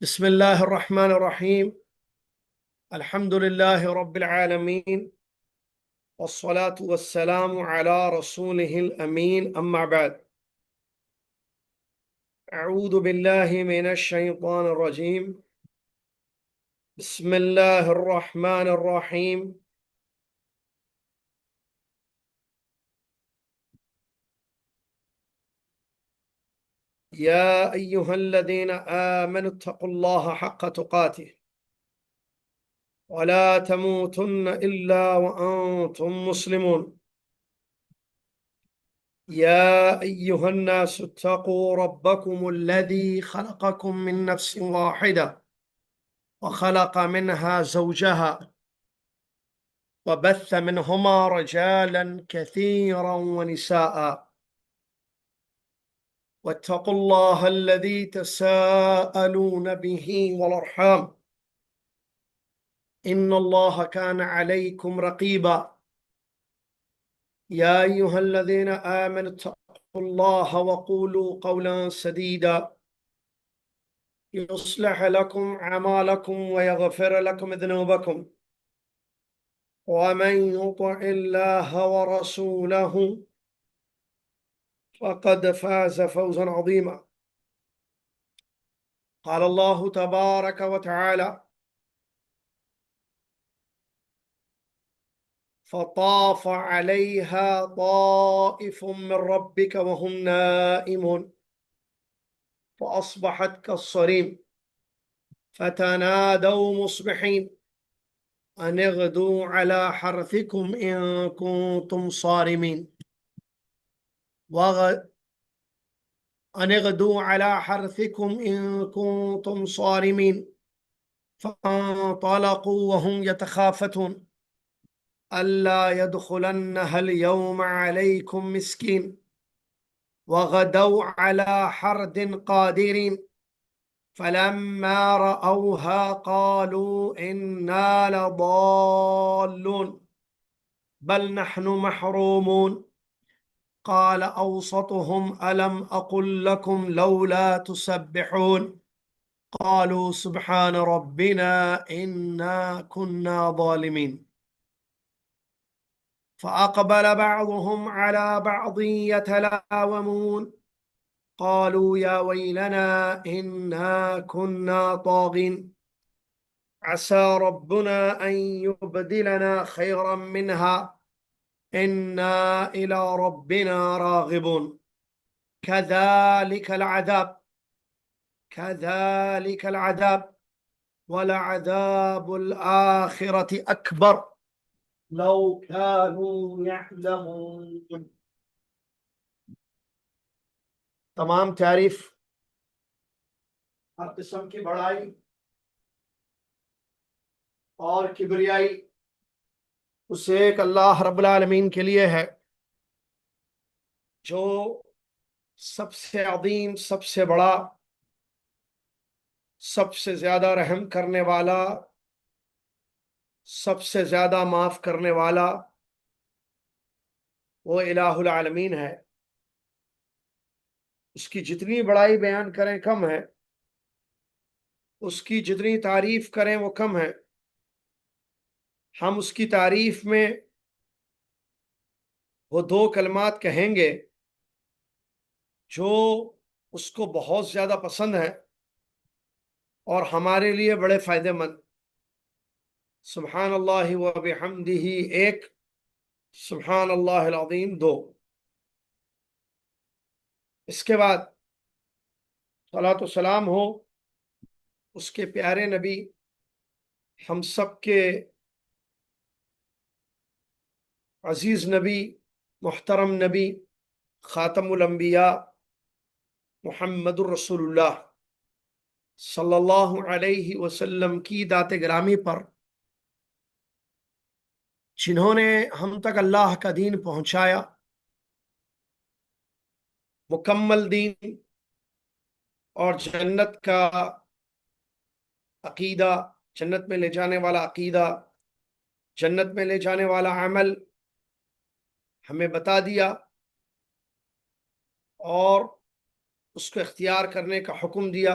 بسم الله الرحمن الرحيم. الحمد لله رب العالمين، والصلاة والسلام على رسوله الأمين، أما بعد. أعوذ بالله من الشيطان الرجيم. بسم الله الرحمن الرحيم. يا أيها الذين آمنوا اتقوا الله حق تقاته ولا تموتن إلا وأنتم مسلمون. يا أيها الناس اتقوا ربكم الذي خلقكم من نفس واحدة وخلق منها زوجها وبث منهما رجالا كثيرا ونساء، واتقوا الله الذي تساءلون به والأرحام، إن الله كان عليكم رقيبا. يا أيها الذين آمنوا اتقوا الله وقولوا قولا سديدا يصلح لكم أعمالكم ويغفر لكم ذنوبكم، ومن يطع الله ورسوله فقد فاز فوزا عظيما. قال الله تبارك وتعالى: فطاف عليها طائف من ربك وهم نائمون فأصبحت كالصريم فتنادوا مصبحين أن اغدوا على حرثكم إن كنتم صارمين أن اغدوا على حرثكم إن كنتم صارمين. فانطلقوا وهم يتخافتون ألا يدخلنها اليوم عليكم مسكين، وغدوا على حرد قادرين، فلما رأوها قالوا إنا لضالون بل نحن محرومون. قال أوسطهم ألم أقل لكم لولا تسبحون؟ قالوا سبحان ربنا إنا كنا ظالمين. فأقبل بعضهم على بعض يتلاومون قالوا يا ويلنا إنا كنا طاغين عسى ربنا أن يبدلنا خيرا منها إنا إلى ربنا راغبون. كذلك العذاب ولعذاب الآخرة أكبر لو كانوا يعلمون. تمام تعریف، ہر قسم کی بڑائی اور کبریائی اس ایک اللہ رب العالمین کے لیے ہے، جو سب سے عظیم، سب سے بڑا، سب سے زیادہ رحم کرنے والا، سب سے زیادہ معاف کرنے والا، وہ الہ العالمین ہے۔ اس کی جتنی بڑائی بیان کریں کم ہے، اس کی جتنی تعریف کریں وہ کم ہے۔ ہم اس کی تعریف میں وہ دو کلمات کہیں گے جو اس کو بہت زیادہ پسند ہے اور ہمارے لیے بڑے فائدہ مند۔ سبحان اللہ و بحمدہ ایک، سبحان اللہ العظیم دو۔ اس کے بعد صلاۃ و سلام ہو اس کے پیارے نبی، ہم سب کے عزیز نبی، محترم نبی، خاتم الانبیاء محمد الرسول اللہ صلی اللہ علیہ وسلم کی ذات گرامی پر، جنہوں نے ہم تک اللہ کا دین پہنچایا، مکمل دین اور جنت کا عقیدہ، جنت میں لے جانے والا عقیدہ، جنت میں لے جانے والا عمل ہمیں بتا دیا اور اس کو اختیار کرنے کا حکم دیا۔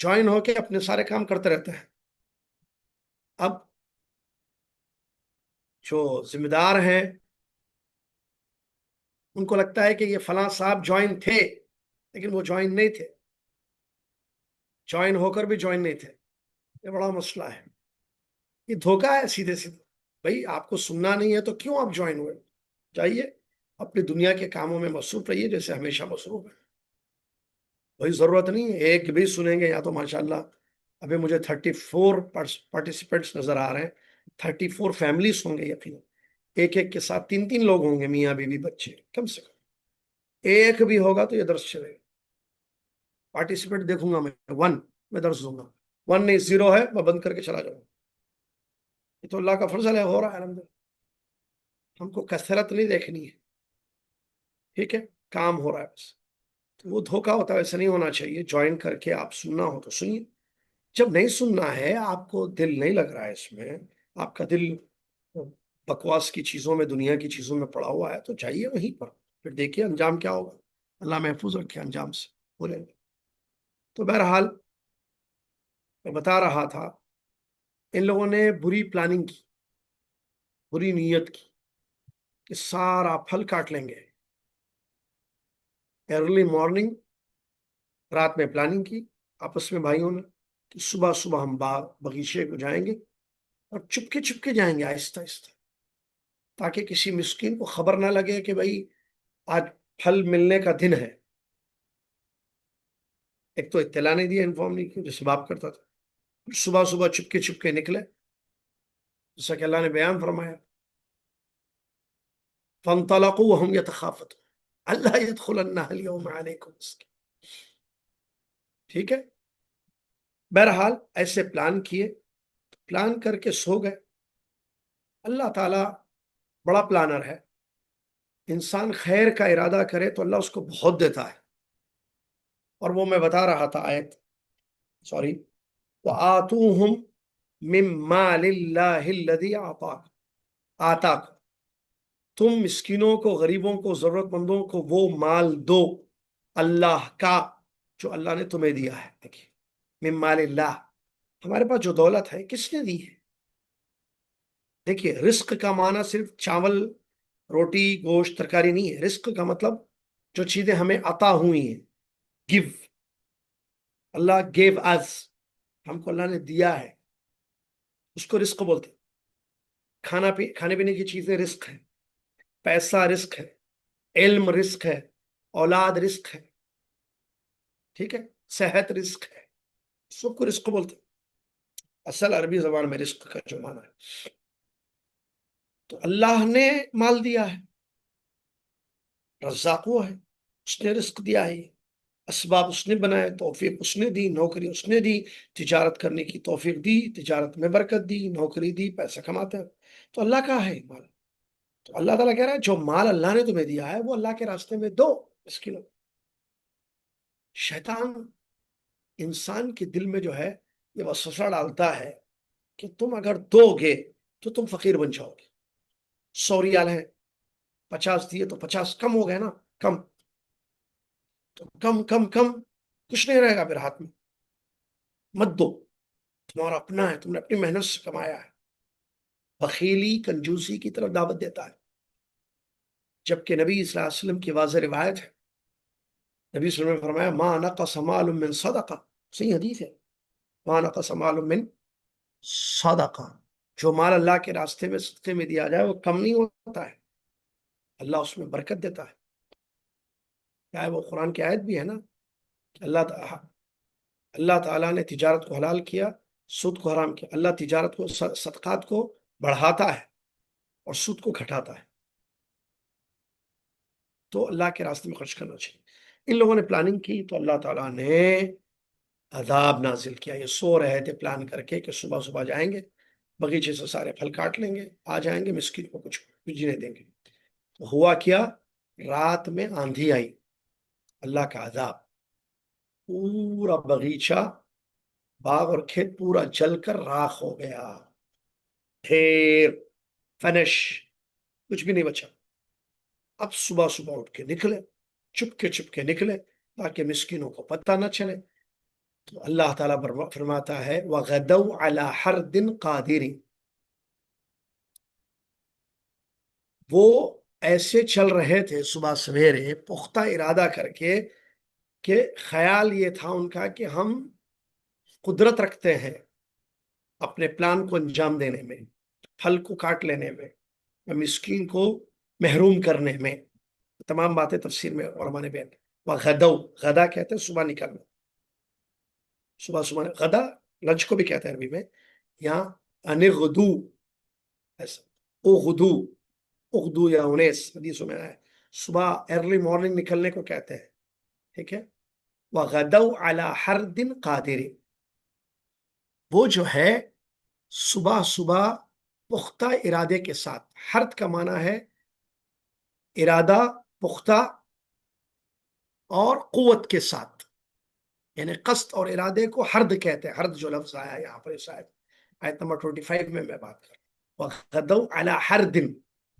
جوائن ہو کے اپنے سارے کام کرتے رہتے ہیں. اب جو ذمہ دار ہیں ان کو لگتا ہے کہ یہ فلاں صاحب جوائن تھے، لیکن وہ جوائن نہیں تھے، جوائن ہو کر بھی جوائن نہیں تھے. یہ بڑا مسئلہ ہے، یہ دھوکہ ہے سیدھے سیدھے. بھائی آپ کو سننا نہیں ہے تو کیوں آپ جوائن ہوئے؟ جائیے اپنی دنیا کے کاموں میں مصروف رہیے جیسے ہمیشہ مصروف ہے. بھائی ضرورت نہیں ہے ایک بھی سنیں گے. یا تو ماشاءاللہ ابھی مجھے 34 پارٹیسپینٹس نظر آ رہے ہیں، 34 فیملیز ہوں گے یقیناً. ایک ایک کے ساتھ 3 لوگ ہوں گے، میاں بیوی بچے کم سے کم. ایک بھی ہوگا تو یہ درس چلے گا. پارٹیسپینٹ دیکھوں گا میں 1، میں درس دوں گا. 1 نہیں 0 ہے میں بند کر کے چلا جاؤں گا. یہ تو اللہ کا فضل ہے، ہو رہا ہے الحمدللہ. ہم کو کثرت نہیں دیکھنی ہے، ٹھیک ہے، کام ہو رہا ہے بس. تو وہ دھوکہ ہوتا ہے، ایسا نہیں ہونا چاہیے. جوائن کر کے آپ سننا ہو تو سنیے، جب نہیں سننا ہے، آپ کو دل نہیں لگ رہا ہے اس میں، آپ کا دل بکواس کی چیزوں میں، دنیا کی چیزوں میں پڑا ہوا ہے، تو جائیے وہیں پر، پھر دیکھیے انجام کیا ہوگا. اللہ محفوظ رکھے انجام سے، بولیں گے. تو بہرحال میں بتا رہا تھا، ان لوگوں نے بری پلاننگ کی، بری نیت کی کہ سارا پھل کاٹ لیں گے. ارلی مارننگ، رات میں پلاننگ کی آپس میں بھائیوں نے کہ صبح صبح ہم باغ بغیچے کو جائیں گے، اور چپکے جائیں گے آہستہ آہستہ، تاکہ کسی مسکین کو خبر نہ لگے کہ بھائی آج پھل ملنے کا دن ہے. ایک تو اطلاع نہیں دیا، انفارم نہیں کیا جیسے باپ کرتا تھا. صبح صبح چپکے نکلے، جیسا کہ اللہ نے بیان فرمایا، فانطلقوا وهم يتخافتون الا يدخلنها اليوم عليكم مسكين. ٹھیک ہے، بہرحال ایسے پلان کیے، پلان کر کے سو گئے. اللہ تعالیٰ بڑا پلانر ہے. انسان خیر کا ارادہ کرے تو اللہ اس کو بہت دیتا ہے. اور وہ میں بتا رہا تھا آیت، سوری، وآتوہم من مال اللہ الذی آتاک، تم مسکینوں کو، غریبوں کو، ضرورت مندوں کو وہ مال دو اللہ کا جو اللہ نے تمہیں دیا ہے. دیکھیے، من مال اللہ، ہمارے پاس جو دولت ہے کس نے دی ہے؟ دیکھیے، رزق کا معنی صرف چاول روٹی گوشت ترکاری نہیں ہے. رزق کا مطلب جو چیزیں ہمیں عطا ہوئی ہیں، گیو، اللہ گیو از، ہم کو اللہ نے دیا ہے، اس کو رزق بولتے ہیں. کھانے پینے کی چیزیں رزق ہے، پیسہ رزق ہے، علم رزق ہے، اولاد رزق ہے، ٹھیک ہے، صحت رزق ہے، سب کو رزق بولتے ہیں. اصل عربی زبان میں رزق کا جو معنی ہے، تو اللہ نے مال دیا ہے، رزاق وہ ہے، اس نے رزق دیا ہے. اسباب اس نے بنائے، توفیق اس نے دی، نوکری اس نے دی، تجارت کرنے کی توفیق دی، تجارت میں برکت دی، نوکری دی، پیسہ کماتے ہیں. تو اللہ کا ہے مال. تو اللہ تعالیٰ کہہ رہا ہے جو مال اللہ نے تمہیں دیا ہے وہ اللہ کے راستے میں دو مسکینوں. شیطان انسان کے دل میں جو ہے یہ وسوسہ ڈالتا ہے کہ تم اگر دو گے تو تم فقیر بن جاؤ گے. 100 ریال ہے، 50 دیے تو 50 کم ہو گئے نا، کم تو کم کچھ نہیں رہے گا پھر ہاتھ میں. مت دو، تمہارا اپنا ہے، تم نے اپنی محنت سے کمایا ہے. بخیلی کنجوسی کی طرف دعوت دیتا ہے. جبکہ نبی صلی اللہ علیہ وسلم کی واضح روایت ہے، نبی صلی اللہ علیہ وسلم نے فرمایا ما نقص مال من صدقہ، صحیح حدیث ہے، ما نقص مال من صدقہ، جو مال اللہ کے راستے میں صدقے میں دیا جائے وہ کم نہیں ہوتا ہے، اللہ اس میں برکت دیتا ہے. کیا ہے وہ قرآن کی آیت بھی ہے نا کہ اللہ تعالیٰ نے تجارت کو حلال کیا، سود کو حرام کیا. اللہ تجارت کو، صدقات کو بڑھاتا ہے اور سود کو گھٹاتا ہے. تو اللہ کے راستے میں خرچ کرنا چاہیے. ان لوگوں نے پلاننگ کی تو اللہ تعالیٰ نے عذاب نازل کیا. یہ سو رہے تھے پلان کر کے کہ صبح صبح جائیں گے بغیچے سے سارے پھل کاٹ لیں گے، آ جائیں گے، مسکین کو کچھ نہیں دیں گے. تو ہوا کیا، رات میں آندھی آئی، اللہ کا عذاب، پورا بغیچہ، باغ اور کھیت پورا جل کر راکھ ہو گیا، ڈھیر، فنش، کچھ بھی نہیں بچا. اب صبح صبح اٹھ کے نکلے، چپکے نکلے تاکہ مسکینوں کو پتہ نہ چلے. تو اللہ تعالیٰ فرماتا ہے وَغَدَوْا عَلَى حَرْدٍ قَادِرٍ، وہ ایسے چل رہے تھے صبح سویرے پختہ ارادہ کر کے کہ خیال یہ تھا ان کا کہ ہم قدرت رکھتے ہیں اپنے پلان کو انجام دینے میں، پھل کو کاٹ لینے میں، مسکین کو محروم کرنے میں۔ تمام باتیں تفسیر میں علماء نے بیان کی۔ وغدو، غدا کہتے ہیں صبح نکلنا، صبح صبح غدا لنچ کو بھی کہتے ہیں عربی میں، یہاں انغدو، ایسا اغدو، اغدو یا انیس حدیثوں میں آیا ہے، صبح ارلی مارننگ نکلنے کو کہتے ہیں، ٹھیک ہے۔ وغدو علی حرد قادر، وہ جو ہے صبح صبح پختہ ارادے کے ساتھ، حرد کا معنی ہے ارادہ پختہ اور قوت کے ساتھ، یعنی قصد اور ارادے کو حرد کہتے ہیں۔ حرد جو لفظ آیا یہاں پر شاید آیت نمبر 25 میں بات کر رہا ہوں۔ وغدوا علی حرد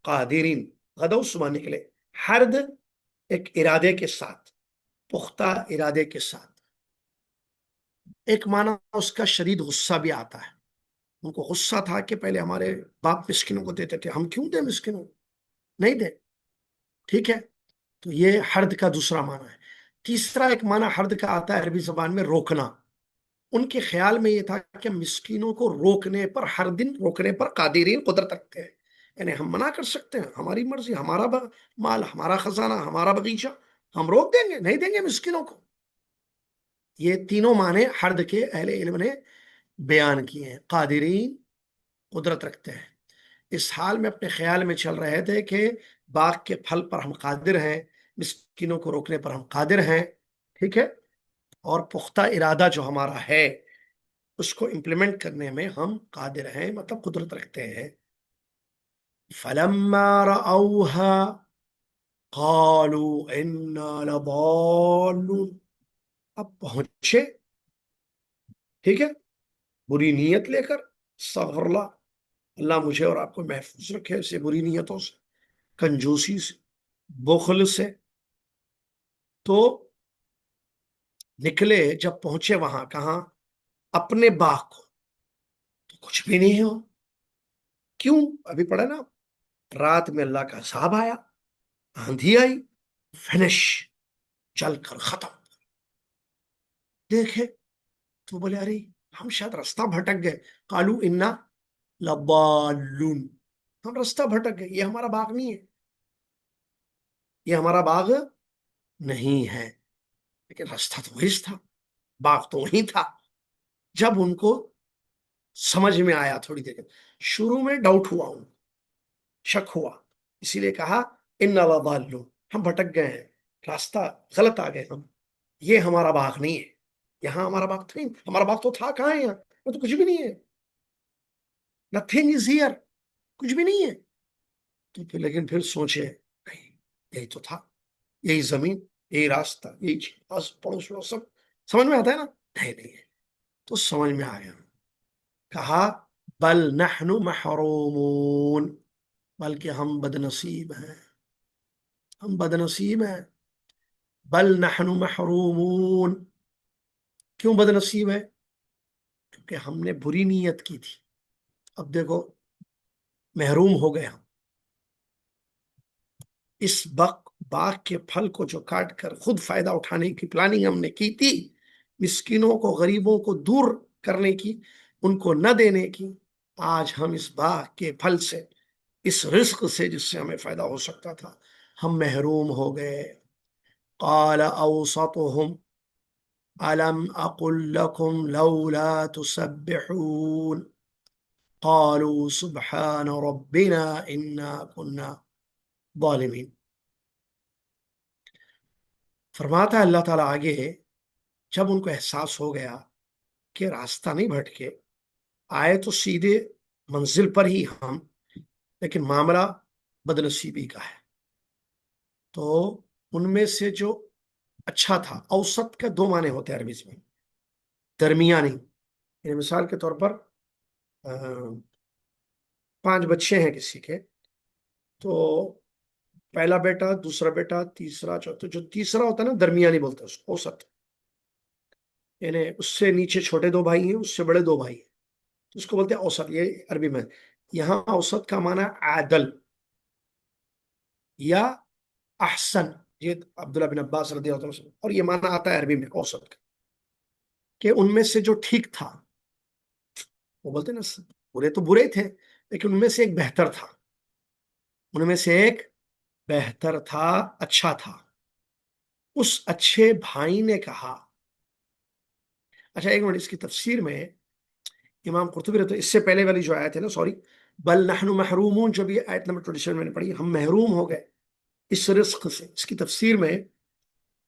قادرین، غدو صبح نکلے، حرد ایک ارادے کے ساتھ، پختہ ارادے کے ساتھ۔ ایک معنی اس کا شدید غصہ بھی آتا ہے، ان کو غصہ تھا کہ پہلے ہمارے باپ مسکینوں کو دیتے تھے، ہم کیوں دیں مسکینوں کو، نہیں دیں، ٹھیک ہے۔ تو یہ حرد کا دوسرا معنی ہے۔ تیسرا ایک معنی حرد کا آتا ہے عربی زبان میں روکنا، ان کے خیال میں یہ تھا کہ مسکینوں کو روکنے پر، ہر دن روکنے پر قادرین، قدرت رکھتے ہیں، یعنی ہم منع کر سکتے ہیں، ہماری مرضی، ہمارا مال، ہمارا خزانہ، ہمارا بغیچہ، ہم روک دیں گے، نہیں دیں گے مسکینوں کو۔ یہ تینوں معنی حرد کے اہل علم نے بیان کیے ہیں۔ قادرین، قدرت رکھتے ہیں، اس حال میں اپنے خیال میں چل رہے تھے کہ باغ کے پھل پر ہم قادر ہیں، مسکینوں کو روکنے پر ہم قادر ہیں، ٹھیک ہے، اور پختہ ارادہ جو ہمارا ہے اس کو امپلیمنٹ کرنے میں ہم قادر ہیں، مطلب قدرت رکھتے ہیں۔ فَلَمَّا رَأَوْهَا قَالُوا إِنَّا لَضَالُّونَ، اب پہنچے، ٹھیک ہے، بری نیت لے کر، استغفر اللہ، اللہ مجھے اور آپ کو محفوظ رکھے اسے بری نیتوں سے، کنجوسی سے، بخل سے۔ تو نکلے، جب پہنچے وہاں، کہاں؟ اپنے باغ کو، تو کچھ بھی نہیں ہو۔ کیوں؟ ابھی پڑھا نا، رات میں اللہ کا عذاب آیا، آندھی آئی، فنش، چل کر ختم۔ دیکھے تو بولے ارے ہم شاید رستہ بھٹک گئے، قالو انا لضالون، ہم رستہ بھٹک گئے، یہ ہمارا باغ نہیں ہے، یہ ہمارا باغ نہیں ہے، لیکن رستہ تو وہی تھا، باغ تو وہی تھا۔ جب ان کو سمجھ میں آیا، تھوڑی دیر شروع میں ڈاؤٹ ہوا، ان شک ہوا، اسی لیے کہا انا لضالون، ہم بھٹک گئے ہیں، راستہ غلط آ گئے ہم، یہ ہمارا باغ نہیں ہے، یہاں ہمارا باغ تو نہیں، ہمارا باغ تو تھا کہاں ہے، یہاں تو کچھ بھی نہیں ہے، نتھنگ از ہیئر، کچھ بھی نہیں ہے۔ تو پھر لیکن پھر سوچے نہیں، یہی تو تھا، یہی زمین، یہی راستہ، یہی آس پڑوس میں سب سمجھ میں آتا ہے نا، نہیں نہیں ہے۔ تو سمجھ میں آ گیا، کہا بل نحن محرومون، بلکہ ہم بدنصیب ہیں، ہم بدنصیب ہیں، بل نحن محرومون، کیوں بدنصیب ہے؟ کیونکہ ہم نے بری نیت کی تھی، اب دیکھو محروم ہو گئے ہم، اس باغ کے پھل کو جو کاٹ کر خود فائدہ اٹھانے کی پلاننگ ہم نے کی تھی، مسکینوں کو، غریبوں کو دور کرنے کی، ان کو نہ دینے کی، آج ہم اس باغ کے پھل سے، اس رزق سے جس سے ہمیں فائدہ ہو سکتا تھا، ہم محروم ہو گئے۔ قال اوسطهم الم اقل لكم لولا تسبحون قالوا سبحان ربنا انا كنا ظالمین۔ فرماتا ہے اللہ تعالیٰ آگے، جب ان کو احساس ہو گیا کہ راستہ نہیں بھٹکے، آئے تو سیدھے منزل پر ہی ہم، لیکن معاملہ بدنصیبی کا ہے۔ تو ان میں سے جو اچھا تھا، اوسط کا دو معنی ہوتے ہیں عربی میں، درمیانی، یعنی مثال کے طور پر 5 بچے ہیں کسی کے، تو پہلا بیٹا، دوسرا بیٹا، تیسرا، چوتھا، جو تیسرا ہوتا ہے نا درمیانی بولتے ہیں اس کو اوسط، یعنی اس سے نیچے چھوٹے دو بھائی ہیں، اس سے بڑے دو بھائی ہیں، تو اس کو بولتے ہیں اوسط، یہ عربی میں۔ یہاں اوسط کا معنی عادل یا احسن، یہ عبداللہ بن عباس رضی اللہ عنہ سے، اور یہ معنی آتا ہے عربی میں اوسط کا، کہ ان میں سے جو ٹھیک تھا، وہ بولتے ہیں نا برے تو برے تھے لیکن ان میں سے ایک بہتر تھا، ان میں سے ایک بہتر تھا، اچھا تھا۔ اس اچھے بھائی نے کہا، اچھا ایک منٹ، اس کی تفسیر میں امام قرطبی رہتے، اس سے پہلے والی جو آیت ہے نا، سوری، بل نحن محرومون، جو بھی آیت نمبر 27 میں نے پڑھی، ہم محروم ہو گئے اس رزق سے، اس کی تفسیر میں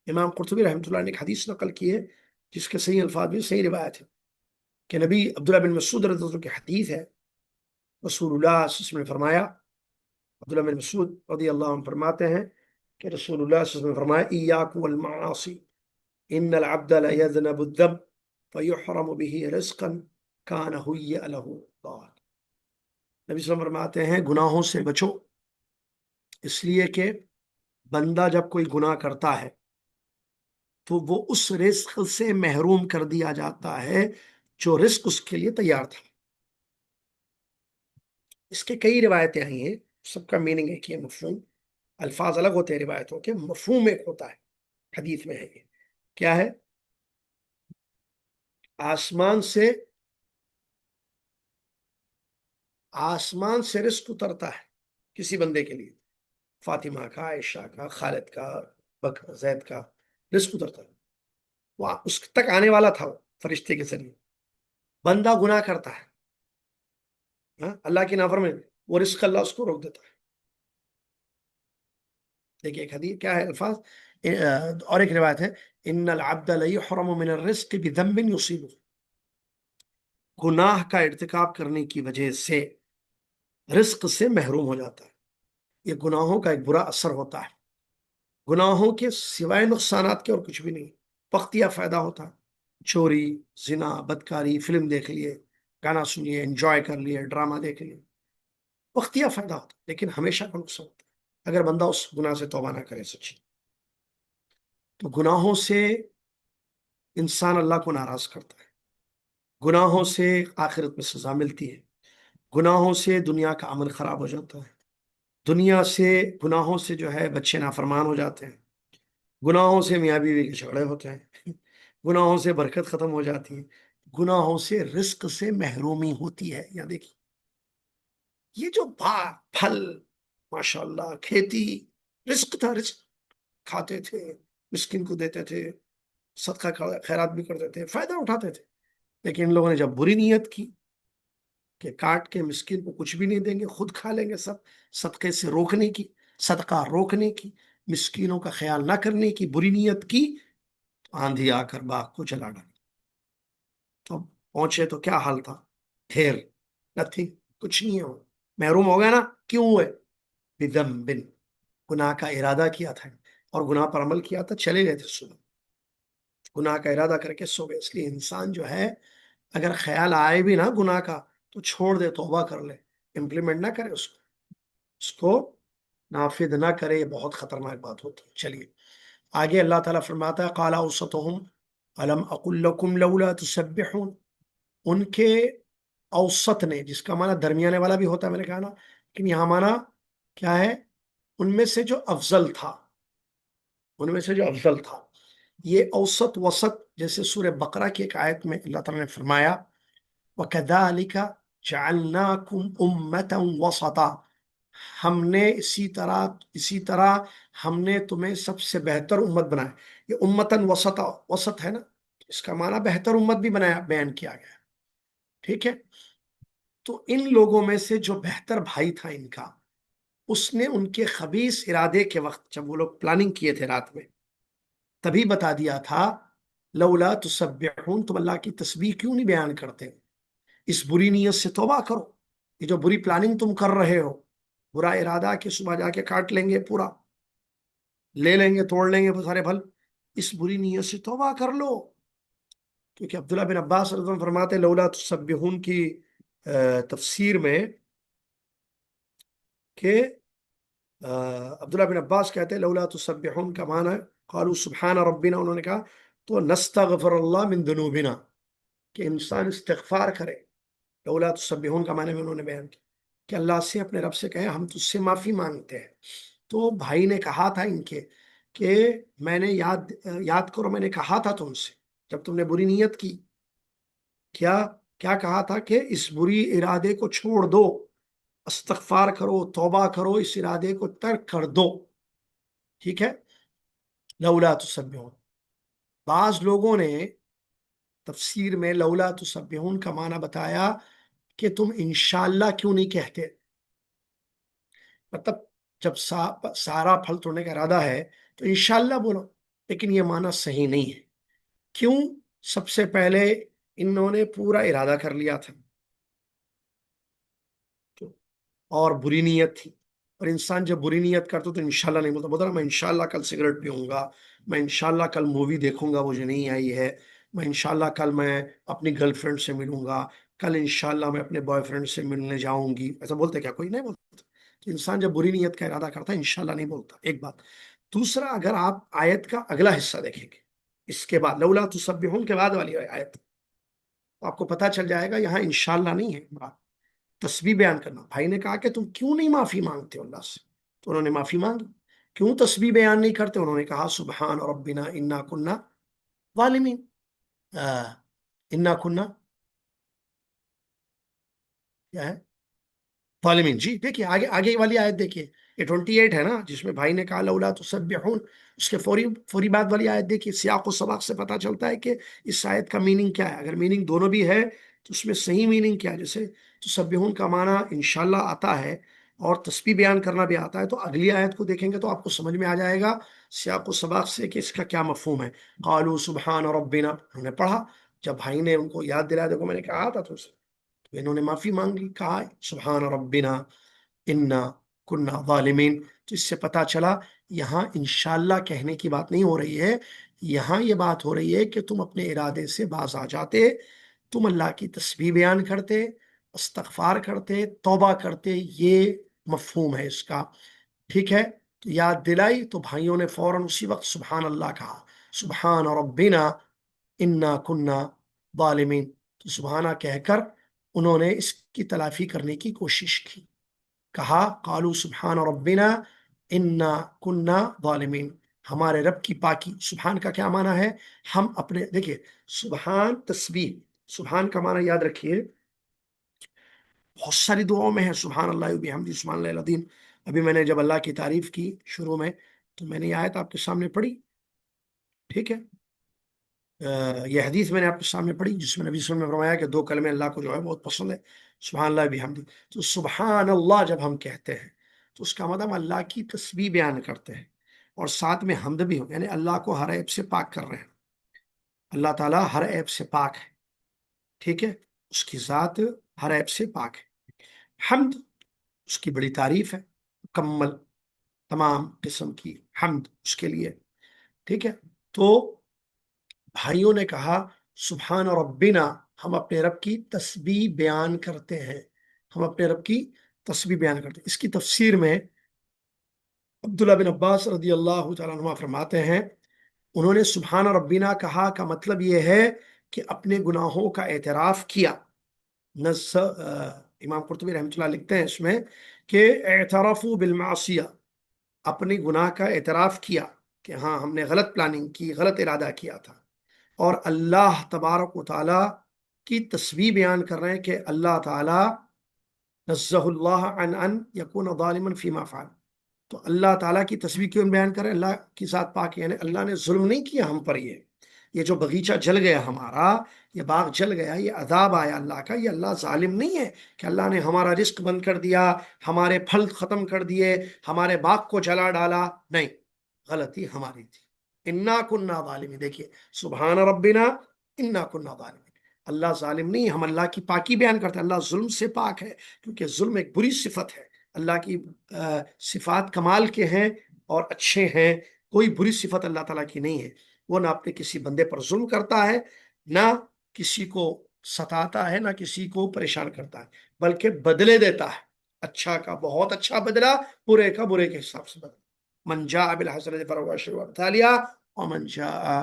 امام قرطبی رحمۃ اللہ نے ایک حدیث نقل کی ہے جس کے صحیح الفاظ بھی صحیح روایت ہے، کہ نبی عبداللہ بن مسعود رضی اللہ عنہ کی حدیث ہے، رسول اللہ صلی اللہ علیہ وسلم نے فرمایا، عبداللہ بن مسعود رضی اللہ عنہ فرماتے ہیں کہ رسول اللہ صلی اللہ علیہ وسلم نے فرمایا ایاکم والمعاصی ان العبد لیذنب الذنب فیحرم به رزقا کان هیئ له اللہ۔ نبی صلی اللہ علیہ وسلم فرماتے ہیں گناہوں سے بچو، اس لیے کہ بندہ جب کوئی گناہ کرتا ہے تو وہ اس رزق سے محروم کر دیا جاتا ہے جو رزق اس کے لیے تیار تھا۔ اس کے کئی روایتیں آئی ہیں، سب کا میننگ ہے کہ مفہوم، الفاظ الگ ہوتے ہیں روایتوں کے، مفہوم ایک ہوتا ہے، حدیث میں ہے یہ کیا ہے؟ آسمان سے رزق اترتا ہے کسی بندے کے لیے، فاطمہ کا، عائشہ کا، خالد کا، بکر، زید کا رزق اترتا ہے، وہ اس تک آنے والا تھا، وہ فرشتے کے ذریعے۔ بندہ گناہ کرتا ہے، اللہ کی نافرمانی، وہ رزق اللہ اس کو روک دیتا ہے۔ دیکھیے ایک حدیث کیا ہے الفاظ، اور ایک روایت ہے ان العبد لیحرم من الرزق بذنب یصیبه، گناہ کا ارتکاب کرنے کی وجہ سے رزق سے محروم ہو جاتا ہے۔ یہ گناہوں کا ایک برا اثر ہوتا ہے، گناہوں کے سوائے نقصانات کے اور کچھ بھی نہیں، وقتیہ فائدہ ہوتا ہے، چوری، زنا، بدکاری، فلم دیکھ لیے، گانا سنیے، انجوائے کر لیے، ڈرامہ دیکھ لیے، وقتیہ فائدہ ہوتا ہے لیکن ہمیشہ کا نقصان ہوتا ہے اگر بندہ اس گناہ سے توبہ نہ کرے سچی۔ تو گناہوں سے انسان اللہ کو ناراض کرتا ہے، گناہوں سے آخرت میں سزا ملتی ہے، گناہوں سے دنیا کا عمل خراب ہو جاتا ہے، دنیا سے، گناہوں سے جو ہے بچے نافرمان ہو جاتے ہیں، گناہوں سے میاں بیوی کے جھگڑے ہوتے ہیں، گناہوں سے برکت ختم ہو جاتی ہے، گناہوں سے رزق سے محرومی ہوتی ہے۔ یا دیکھیے یہ جو باغ پھل، ماشاءاللہ کھیتی، رزق تھا، رزق کھاتے تھے، مسکین کو دیتے تھے، صدقہ خیرات بھی کرتے تھے، فائدہ اٹھاتے تھے، لیکن ان لوگوں نے جب بری نیت کی کہ کاٹ کے مسکین کو کچھ بھی نہیں دیں گے، خود کھا لیں گے سب، صدقے سے روکنے کی، صدقہ روکنے کی، مسکینوں کا خیال نہ کرنے کی بری نیت کی، تو آندھی آ کر باغ کو جلا ڈالا۔ تو پہنچے تو کیا حال تھا، ڈھیر، نتھنگ، کچھ نہیں ہو، محروم ہو گیا نا، کیوں ہوئے؟ بذنب، گناہ کا ارادہ کیا تھا اور گناہ پر عمل کیا تھا، چلے گئے تھے صبح، گناہ کا ارادہ کر کے سو گئے۔ اس لیے انسان جو ہے اگر خیال آئے بھی نا گناہ کا تو چھوڑ دے، توبہ کر لے، امپلیمنٹ نہ کرے اس کو نافذ نہ کرے، یہ بہت خطرناک بات ہوتی ہے۔ چلیے آگے اللہ تعالیٰ فرماتا ہے قال اوسطهم الم اقل لكم لولا تسبحون، ان کے اوسط نے، جس کا معنی درمیانے والا بھی ہوتا ہے میں نے کہا نا، لیکن یہاں معنی کیا ہے؟ ان میں سے جو افضل تھا، ان میں سے جو افضل تھا، یہ اوسط وسط، جیسے سورہ بقرہ کی ایک آیت میں اللہ تعالیٰ نے فرمایا وَكَذَلِكَ جَعَلْنَاكُمْ أُمَّةً وَسَطًا، اسی طرح ہم نے تمہیں سب سے بہتر امت بنایا۔ یہ امتن وسطا، وسط ہے نا، اس کا معنی بہتر امت بھی بنایا، بیان کیا گیا، ٹھیک ہے؟ تو ان لوگوں میں سے جو بہتر بھائی تھا ان کا، اس نے ان کے خبیث ارادے کے وقت جب وہ لوگ پلاننگ کیے تھے رات میں، تبھی بتا دیا تھا لولا تسبحون، تم اللہ کی تسبیح کیوں نہیں بیان کرتے؟ اس بری نیت سے توبہ کرو، یہ جو بری پلاننگ تم کر رہے ہو، برا ارادہ کہ صبح جا کے کاٹ لیں گے، پورا لے لیں گے، توڑ لیں گے سارے پھل، اس بری نیت سے توبہ کر لو۔ کیونکہ عبداللہ بن عباس رضی اللہ عنہ فرماتے لولا تسبحون کی تفسیر میں کہ عبداللہ بن عباس کہتے ہیں لولا تسبحون کا معنی قالوا سبحان ربنا، انہوں نے کہا تو نستغفر اللہ من ذنوبنا، کہ انسان استغفار کرے. لولا تسبحون کا معنی میں انہوں نے بیان کیا کہ اللہ سے، اپنے رب سے کہے ہم تجھ سے معافی مانگتے ہیں. تو بھائی نے کہا تھا ان کے کہ میں نے یاد کرو، میں نے کہا تھا تم سے جب تم نے بری نیت کی، کیا کیا کہا تھا کہ اس بری ارادے کو چھوڑ دو، استغفار کرو، توبہ کرو، اس ارادے کو ترک کر دو. ٹھیک ہے. لولا تسبحون، بعض لوگوں نے تفسیر میں لولا تسبحون کا معنی بتایا کہ تم انشاءاللہ کیوں نہیں کہتے. مطلب جب سارا پھل توڑنے کا ارادہ ہے تو انشاءاللہ بولو، لیکن یہ معنی صحیح نہیں ہے. کیوں؟ سب سے پہلے انہوں نے پورا ارادہ کر لیا تھا اور بری نیت تھی. اور انسان جب بری نیت کرتا تو انشاءاللہ نہیں بولتا. بولتا نا میں انشاءاللہ کل سگریٹ پیوں گا، میں انشاءاللہ کل مووی دیکھوں گا وہ جو نہیں آئی ہے، میں انشاءاللہ کل میں اپنی گرل فرینڈ سے ملوں گا، کل انشاءاللہ میں اپنے بوائے فرینڈ سے ملنے جاؤں گی. ایسا بولتے کیا؟ کوئی نہیں بولتا. کہ انسان جب بری نیت کا ارادہ کرتا ہے انشاءاللہ نہیں بولتا. ایک بات. دوسرا، اگر آپ آیت کا اگلا حصہ دیکھیں گے، اس کے بعد لولا تسبحون کے بعد والی آیت، تو آپ کو پتہ چل جائے گا یہاں انشاءاللہ نہیں ہے بات، تسبیح بیان کرنا. بھائی نے کہا کہ تم کیوں نہیں معافی مانگتے اللہ سے؟ تو انہوں نے معافی مانگی. کیوں تسبیح بیان نہیں کرتے؟ انہوں نے کہا سبحان ربنا انا کننا ظالمین. انا کننا کیا ہے؟ ظالمین. جی دیکھیے آگے، آگے والی آیت دیکھیے، یہ 28 ہے نا، جس میں بھائی نے کہا لولا تسبحون. اس کے فوری بعد والی آیت دیکھیے. سیاق و سباق سے پتہ چلتا ہے کہ اس آیت کا میننگ کیا ہے. اگر میننگ دونوں بھی ہے تو اس میں صحیح میننگ کیا ہے؟ جیسے تسبحون کا معنی انشاءاللہ آتا ہے اور تسبیح بیان کرنا بھی آتا ہے، تو اگلی آیت کو دیکھیں گے تو آپ کو سمجھ میں آ جائے گا سیاق و سباق سے کہ اس کا کیا مفہوم ہے. قالوا سبحان ربنا، انہوں نے پڑھا. جب بھائی نے ان کو یاد دلایا، دیکھو میں نے کہا تھا تم سے، تو انہوں نے معافی مانگ لی، کہا سبحان ربنا انا کننا ظالمین. تو اس سے پتا چلا یہاں انشاءاللہ کہنے کی بات نہیں ہو رہی ہے، یہاں یہ بات ہو رہی ہے کہ تم اپنے ارادے سے باز آ جاتے، تم اللہ کی تسبیح بیان کرتے، استغفار کرتے، توبہ کرتے. یہ مفہوم ہے اس کا. ٹھیک ہے. تو یاد دلائی تو بھائیوں نے فوراً اسی وقت سبحان اللہ کہا، سبحان ربنا انا کننا ظالمین. تو سبحانہ کہہ کر انہوں نے اس کی تلافی کرنے کی کوشش کی. کہا قالوا سبحان ربنا انا کننا ظالمین، ہمارے رب کی پاکی. سبحان کا کیا معنی ہے؟ ہم اپنے، دیکھیے سبحان تسبیح، سبحان کا معنی یاد رکھیے بہت ساری دعاؤں میں ہے سبحان اللہ و بحمدہ سبحان اللہ العظیم. ابھی میں نے جب اللہ کی تعریف کی شروع میں تو میں نے یہ آیت آپ کے سامنے پڑھی. ٹھیک ہے. یہ حدیث میں نے آپ کے سامنے پڑھی جس میں نبی صلی اللہ علیہ وسلم نے فرمایا کہ 2 کلمے اللہ کو جو ہے بہت پسند ہے، سبحان اللہ بحمدہ. تو سبحان اللہ جب ہم کہتے ہیں تو اس کا مطلب اللہ کی تسبیح بیان کرتے ہیں اور ساتھ میں حمد بھی ہو، یعنی اللہ کو ہر عیب سے پاک کر رہے ہیں. اللہ تعالیٰ ہر عیب سے پاک ہے. ٹھیک ہے. اس کی ذات ہر عیب سے پاک ہے. حمد اس کی بڑی تعریف ہے، مکمل تمام قسم کی حمد اس کے لیے. ٹھیک ہے. تو بھائیوں نے کہا سبحان ربنا، ہم اپنے رب کی تسبیح بیان کرتے ہیں، ہم اپنے رب کی تسبیح بیان کرتے ہیں. اس کی تفسیر میں عبداللہ بن عباس رضی اللہ تعالیٰ عنہ فرماتے ہیں، انہوں نے سبحان ربنا کہا کا مطلب یہ ہے کہ اپنے گناہوں کا اعتراف کیا. امام قرطبی رحمۃ اللہ لکھتے ہیں اس میں کہ اعترفوا بالمعصیہ، اپنی گناہ کا اعتراف کیا کہ ہاں ہم نے غلط پلاننگ کی، غلط ارادہ کیا تھا. اور اللہ تبارک و تعالی کی تسبیح بیان کر رہے ہیں کہ اللہ تعالی نزہ اللہ عن ان یکون ظالما فیما فعل. تو اللہ تعالیٰ کی تسبیح کیوں بیان کریں؟ اللہ کی ذات پاک، یعنی اللہ نے ظلم نہیں کیا ہم پر. یہ جو باغیچہ جل گیا ہمارا، یہ باغ جل گیا، یہ عذاب آیا اللہ کا، یہ اللہ ظالم نہیں ہے کہ اللہ نے ہمارا رزق بند کر دیا، ہمارے پھل ختم کر دیے، ہمارے باغ کو جلا ڈالا. نہیں، غلطی ہماری تھی. انا کننا ظالمین. دیکھیے سبحان ربنا انا کننا ظالمین، اللہ ظالم نہیں، ہم اللہ کی پاکی بیان کرتے ہیں. اللہ ظلم سے پاک ہے کیونکہ ظلم ایک بری صفت ہے. اللہ کی صفات کمال کے ہیں اور اچھے ہیں، کوئی بری صفت اللہ تعالیٰ کی نہیں ہے. وہ نہ اپنے کسی بندے پر ظلم کرتا ہے، نہ کسی کو ستاتا ہے، نہ کسی کو پریشان کرتا ہے، بلکہ بدلے دیتا ہے. اچھا کا بہت اچھا بدلہ، برے کا برے کے حساب سے بدلہ. من جاء بالحسنۃ فلہ عشر امثالها ومن جاء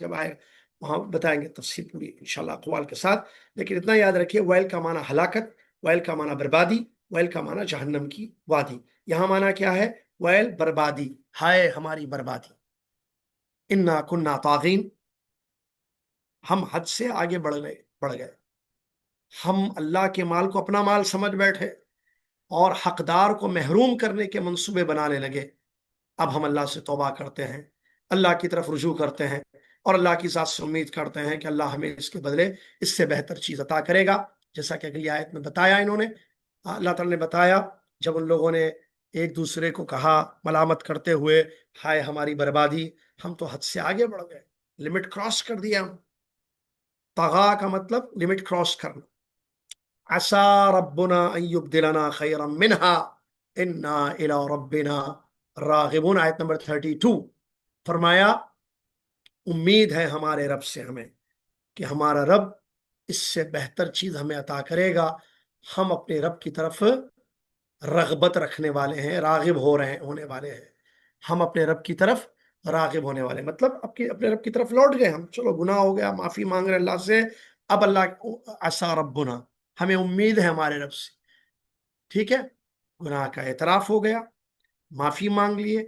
جب آئے وہاں بتائیں گے تفصیل پوری انشاءاللہ اقوال کے ساتھ، لیکن اتنا یاد رکھیے ویل کا معنی ہلاکت، ویل کا معنی بربادی، ویل کا معنی جہنم کی وادی۔ یہاں معنی کیا ہے؟ ویل بربادی، ہائے ہماری بربادی، انا کننا طاغین، ہم حد سے آگے بڑھ گئے، ہم اللہ کے مال کو اپنا مال سمجھ بیٹھے اور حقدار کو محروم کرنے کے منصوبے بنانے لگے۔ اب ہم اللہ سے توبہ کرتے ہیں، اللہ کی طرف رجوع کرتے ہیں، اور اللہ کی ذات سے امید کرتے ہیں کہ اللہ ہمیں اس کے بدلے اس سے بہتر چیز عطا کرے گا، جیسا کہ اگلی آیت میں بتایا انہوں نے۔ اللہ تعالیٰ نے بتایا جب ان لوگوں نے ایک دوسرے کو کہا ملامت کرتے ہوئے، ہائے ہماری بربادی، ہم تو حد سے آگے بڑھ گئے، لمٹ کراس کر دیا ہم۔ طغا کا مطلب لمٹ کراس کرنا۔ عسى ربنا ان يبدلنا خيرا منها انا الى ربنا راغبون، آیت نمبر 32۔ فرمایا امید ہے ہمارے رب سے ہمیں کہ ہمارا رب اس سے بہتر چیز ہمیں عطا کرے گا، ہم اپنے رب کی طرف رغبت رکھنے والے ہیں، راغب ہونے والے ہیں، ہم اپنے رب کی طرف راغب ہونے والے، مطلب اپنے رب کی طرف لوٹ گئے ہم، چلو گناہ ہو گیا، معافی مانگ رہے اللہ سے، اب اللہ عسى ربنا، ہمیں امید ہے ہمارے رب سے، ٹھیک ہے، گناہ کا اعتراف ہو گیا، معافی مانگ لیے،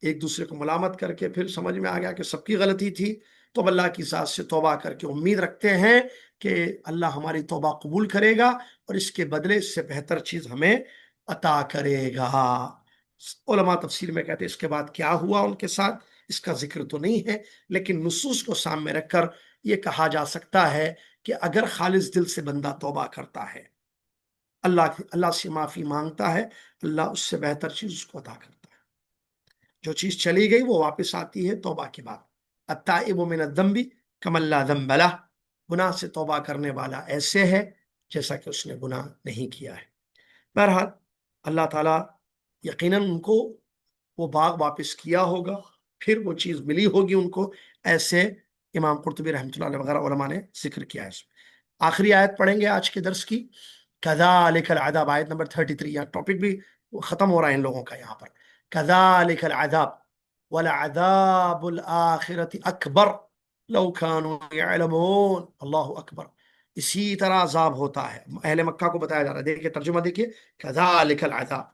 ایک دوسرے کو ملامت کر کے پھر سمجھ میں آ گیا کہ سب کی غلطی تھی، تو اب اللہ کی ذات سے توبہ کر کے امید رکھتے ہیں کہ اللہ ہماری توبہ قبول کرے گا اور اس کے بدلے اس سے بہتر چیز ہمیں عطا کرے گا۔ علماء تفسیر میں کہتے ہیں اس کے بعد کیا ہوا ان کے ساتھ اس کا ذکر تو نہیں ہے، لیکن نصوص کو سامنے رکھ کر یہ کہا جا سکتا ہے کہ اگر خالص دل سے بندہ توبہ کرتا ہے، اللہ سے معافی مانگتا ہے، اللہ اس سے بہتر چیز اس کو عطا کرتا ہے، جو چیز چلی گئی وہ واپس آتی ہے توبہ کے بعد۔ التائب من الذنب کمن لا ذنب لہ، گناہ سے توبہ کرنے والا ایسے ہے جیسا کہ اس نے گناہ نہیں کیا ہے۔ بہرحال اللہ تعالیٰ یقیناً ان کو وہ باغ واپس کیا ہوگا، پھر وہ چیز ملی ہوگی ان کو، ایسے امام قرطبی رحمۃ اللہ علیہ وغیرہ علماء نے ذکر کیا ہے۔ آخری آیت پڑھیں گے آج کے درس کی، کذالک العذاب، آیت نمبر 33۔ یہاں ٹاپک بھی ختم ہو رہا ہے ان لوگوں کا یہاں پر۔ کذالک العذاب ولعذاب الآخرۃ اکبر لو كانوا يعلمون، اللہ اکبر، اسی طرح عذاب ہوتا ہے، اہل مکہ کو بتایا جا رہا ہے، دیکھیے ترجمہ دیکھیے، کذالک العذاب،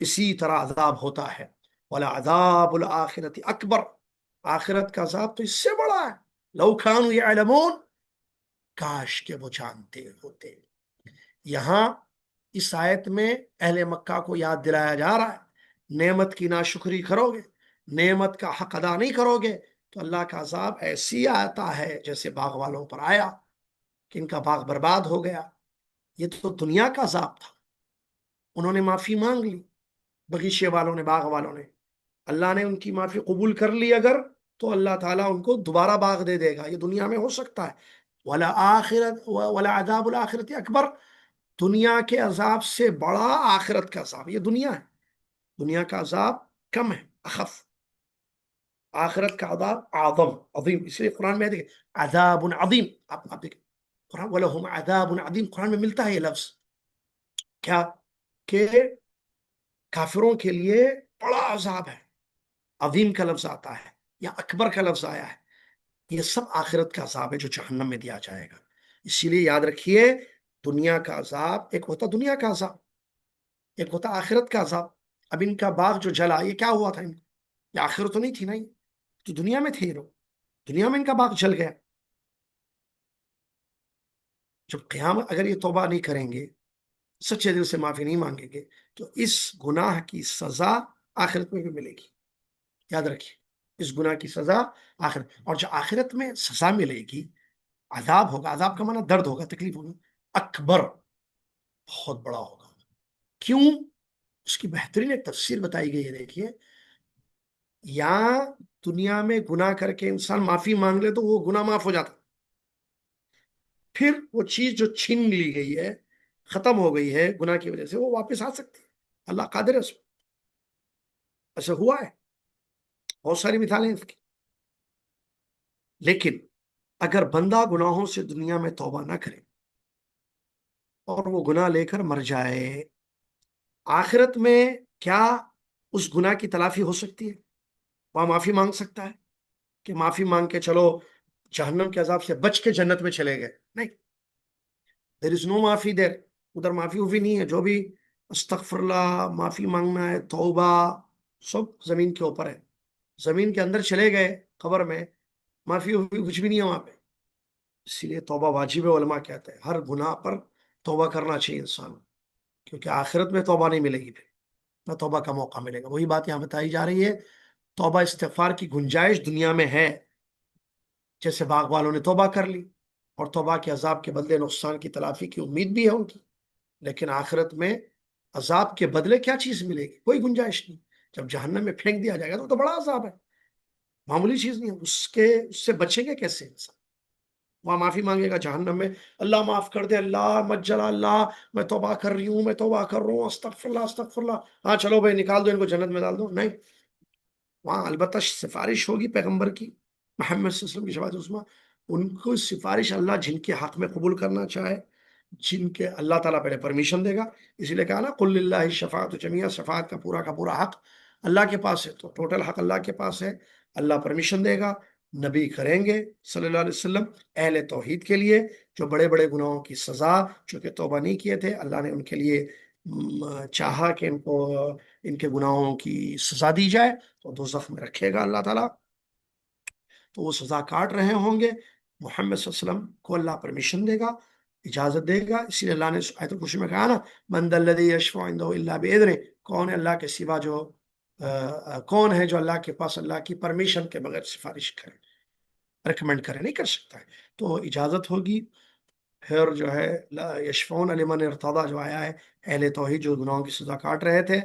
اسی طرح عذاب ہوتا ہے، ولعذاب الآخرۃ اکبر، آخرت کا عذاب تو اس سے بڑا ہے، لو كانوا يعلمون، کاش کہ وہ جانتے ہوتے۔ یہاں اس آیت میں اہل مکہ کو یاد دلایا جا رہا ہے نعمت کی ناشکری کرو گے، نعمت کا حق ادا نہیں کرو گے تو اللہ کا عذاب ایسی آتا ہے جیسے باغ والوں پر آیا کہ ان کا باغ برباد ہو گیا۔ یہ تو دنیا کا عذاب تھا، انہوں نے معافی مانگ لی، بغیچے والوں نے، باغ والوں نے، اللہ نے ان کی معافی قبول کر لی اگر، تو اللہ تعالیٰ ان کو دوبارہ باغ دے دے گا، یہ دنیا میں ہو سکتا ہے۔ وَلَعَذَابُ الْآخِرَةِ اکبر، دنیا کے عذاب سے بڑا آخرت کا عذاب، یہ دنیا ہے، دنیا کا عذاب کم ہے، اخف، آخرت کا عذاب اعظم، عظیم، اس لیے قرآن میں دیکھیں عذاب عظیم، آپ دیکھیں قرآن وَلَهُمْ عَذَابٌ عَظِيمٌ، قرآن میں ملتا ہے یہ لفظ، کیا کہ کافروں کے لیے بڑا عذاب ہے، عظیم کا لفظ آتا ہے یا اکبر کا لفظ آیا ہے، یہ سب آخرت کا عذاب ہے جو جہنم میں دیا جائے گا۔ اسی لیے یاد رکھیے دنیا کا عذاب ایک ہوتا دنیا کا عذاب، ایک ہوتا آخرت کا عذاب۔ اب ان کا باغ جو جلا یہ کیا ہوا تھا، یہ آخرت تو نہیں تھی نا، یہ تو دنیا میں تھے، لوگ دنیا میں ان کا باغ جل گیا۔ جب قیامت اگر یہ توبہ نہیں کریں گے، سچے دل سے معافی نہیں مانگیں گے، تو اس گناہ کی سزا آخرت میں بھی ملے گی، یاد رکھیے، اس گناہ کی سزا آخرت، اور جو آخرت میں سزا ملے گی، عذاب ہوگا، عذاب کا معنی درد ہوگا، تکلیف ہوگی، اکبر، بہت بڑا ہوگا۔ کیوں؟ اس کی بہترین ایک تفسیر بتائی گئی ہے، دیکھیے، یہاں دنیا میں گناہ کر کے انسان معافی مانگ لے تو وہ گناہ معاف ہو جاتا، پھر وہ چیز جو چھین لی گئی ہے، ختم ہو گئی ہے گناہ کی وجہ سے، وہ واپس آ سکتی ہے، اللہ قادر ہے اس پر، ایسا ہوا ہے، بہت ساری مثالیں اس کی۔ لیکن اگر بندہ گناہوں سے دنیا میں توبہ نہ کرے اور وہ گناہ لے کر مر جائے، آخرت میں کیا اس گناہ کی تلافی ہو سکتی ہے؟ وہاں معافی مانگ سکتا ہے کہ معافی مانگ کے چلو جہنم کے عذاب سے بچ کے جنت میں چلے گئے؟ نہیں، دیر از نو معافی دیر. ادھر معافی وفی نہیں ہے. جو بھی استغفر اللہ، معافی مانگنا ہے، توبہ، سب زمین کے اوپر ہے. زمین کے اندر چلے گئے قبر میں، معافی وفی کچھ بھی نہیں ہے وہاں پہ. اسی لیے توبہ واجب ہے. علماء کہتے ہیں ہر گناہ پر توبہ کرنا چاہیے انسان، کیونکہ آخرت میں توبہ نہیں ملے گی، پھر نہ توبہ کا موقع ملے گا. وہی بات یہاں بتائی جا رہی ہے، توبہ استغفار کی گنجائش دنیا میں ہے. جیسے باغ والوں نے توبہ کر لی، اور توبہ کے عذاب کے بدلے نقصان کی تلافی کی امید بھی ہے ان کی، لیکن آخرت میں عذاب کے بدلے کیا چیز ملے گی؟ کوئی گنجائش نہیں. جب جہنم میں پھینک دیا جائے گا تو بڑا عذاب ہے، معمولی چیز نہیں ہے. اس سے بچیں گے کیسے انسان؟ وہاں معافی مانگے گا جہنم میں، اللہ معاف کر دے، اللہ مت جلا، اللہ میں توبہ کر رہی ہوں، میں توبہ کر رہا ہوں، استغفر اللہ استغفر اللہ. ہاں چلو بھائی نکال دو ان کو، جنت میں ڈال دو. نہیں، وہاں البتہ سفارش ہوگی پیغمبر کی، محمد صلی اللہ علیہ وسلم کی شفاعت عظمیٰ. ان کو سفارش اللہ جن کے حق میں قبول کرنا چاہے، جن کے اللہ تعالیٰ پہلے پرمیشن دے گا. اسی لیے کہا نا قل للہ الشفاعۃ جمیعا، شفاعت کا پورا حق اللہ کے پاس ہے. تو ٹوٹل حق اللہ کے پاس ہے. اللہ پرمیشن دے گا، نبی کریں گے صلی اللہ علیہ وسلم اہل توحید کے لیے، جو بڑے بڑے گناہوں کی سزا چونکہ توبہ نہیں کیے تھے، اللہ نے ان کے لیے چاہا کہ ان کو ان کے گناہوں کی سزا دی جائے، تو دوزخ میں رکھے گا اللہ تعالیٰ. تو وہ سزا کاٹ رہے ہوں گے، محمد صلی اللہ علیہ وسلم کو اللہ پرمیشن دے گا، اجازت دے گا. اسی لیے اللہ نے آیت الکرسی میں کہا نا من ذا الذی یشفع عنده الا باذنہ، کون ہے اللہ کے سوا جو کون ہے جو اللہ کے پاس اللہ کی پرمیشن کے بغیر سفارش کرے، ریکمینڈ کرے؟ نہیں کر سکتا ہے. تو اجازت ہوگی. پھر جو ہے یشفعون لمن ارتضی جو آیا ہے، اہل توحید جو گناہوں کی سزا کاٹ رہے تھے،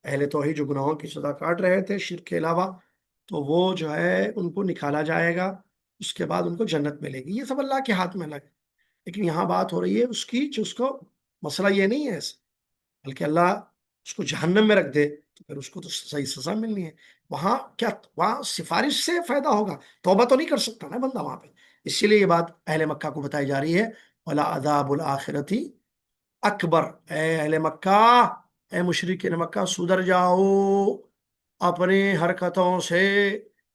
اہل توحید جو گناہوں کی سزا کاٹ رہے تھے شرک کے علاوہ، تو وہ جو ہے ان کو نکالا جائے گا. اس کے بعد ان کو جنت ملے گی. یہ سب اللہ کے ہاتھ میں لگے. لیکن یہاں بات ہو رہی ہے اس کی، جو اس کو مسئلہ یہ نہیں ہے بلکہ اللہ اس کو جہنم میں رکھ دے تو پھر اس کو تو صحیح سزا ملنی ہے. وہاں کیا، وہاں سفارش سے فائدہ ہوگا، توبہ تو نہیں کر سکتا نا بندہ وہاں پہ. اسی لیے یہ بات اہل مکہ کو بتائی جا رہی ہے، وَلَا عَذَابُ الْآخِرَةِ اکبر. اے اہل مکہ، اے مشرکین مکہ، سدھر جاؤ اپنی حرکتوں سے،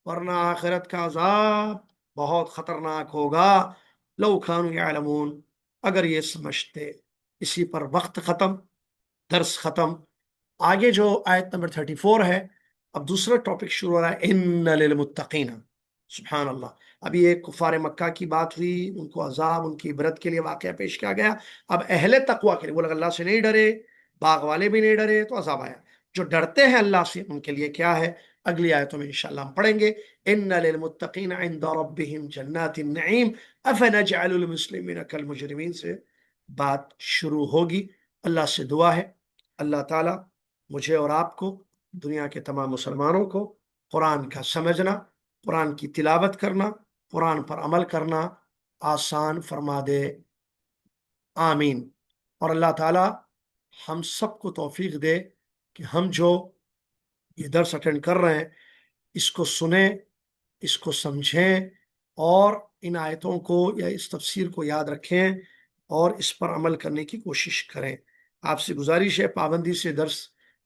ورنہ آخرت کا عذاب بہت خطرناک ہوگا. لو کانوا یعلمون، اگر یہ سمجھتے. اسی پر وقت ختم، درس ختم. آگے جو آیت نمبر 34 ہے، اب دوسرا ٹاپک شروع ہو رہا ہے، ان للمتقین. سبحان اللہ. ابھی ایک کفار مکہ کی بات ہوئی، ان کو عذاب، ان کی عبرت کے لیے واقعہ پیش کیا گیا. اب اہل تقوی کے لیے، وہ لوگ اللہ سے نہیں ڈرے، باغ والے بھی نہیں ڈرے، تو عذاب آیا. جو ڈرتے ہیں اللہ سے ان کے لیے کیا ہے، اگلی آیتوں میں انشاءاللہ ہم پڑھیں گے. ان للمتقین عند ربهم جنات النعیم افنجعل المسلمین کالمجرمین سے بات شروع ہوگی. اللہ سے دعا ہے اللہ تعالیٰ مجھے اور آپ کو، دنیا کے تمام مسلمانوں کو، قرآن کا سمجھنا، قرآن کی تلاوت کرنا، قرآن پر عمل کرنا آسان فرما دے. آمین. اور اللہ تعالیٰ ہم سب کو توفیق دے کہ ہم جو یہ درس اٹینڈ کر رہے ہیں اس کو سنیں، اس کو سمجھیں، اور ان آیتوں کو یا اس تفسیر کو یاد رکھیں اور اس پر عمل کرنے کی کوشش کریں. آپ سے گزارش ہے پابندی سے درس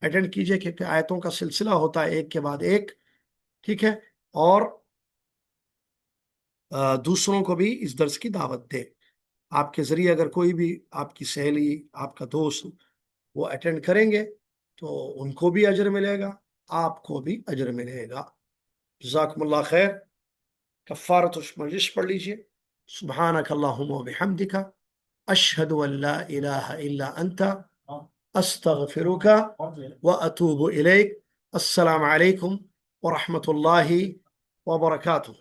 اٹینڈ کیجئے، کیونکہ آیتوں کا سلسلہ ہوتا ہے ایک کے بعد ایک، ٹھیک ہے. اور دوسروں کو بھی اس درس کی دعوت دے. آپ کے ذریعے اگر کوئی بھی آپ کی سہیلی، آپ کا دوست وہ اٹینڈ کریں گے تو ان کو بھی اجر ملے گا، آپ کو بھی اجر ملے گا. جزاکم اللہ خیر. کفارۃ المجلس پڑھ لیجئے. سبحانک اللہم و بحمدک، اشہد ان لا الہ الا انت، استغفرک و اتوب الیک. السلام علیکم ورحمۃ اللہ وبرکاتہ.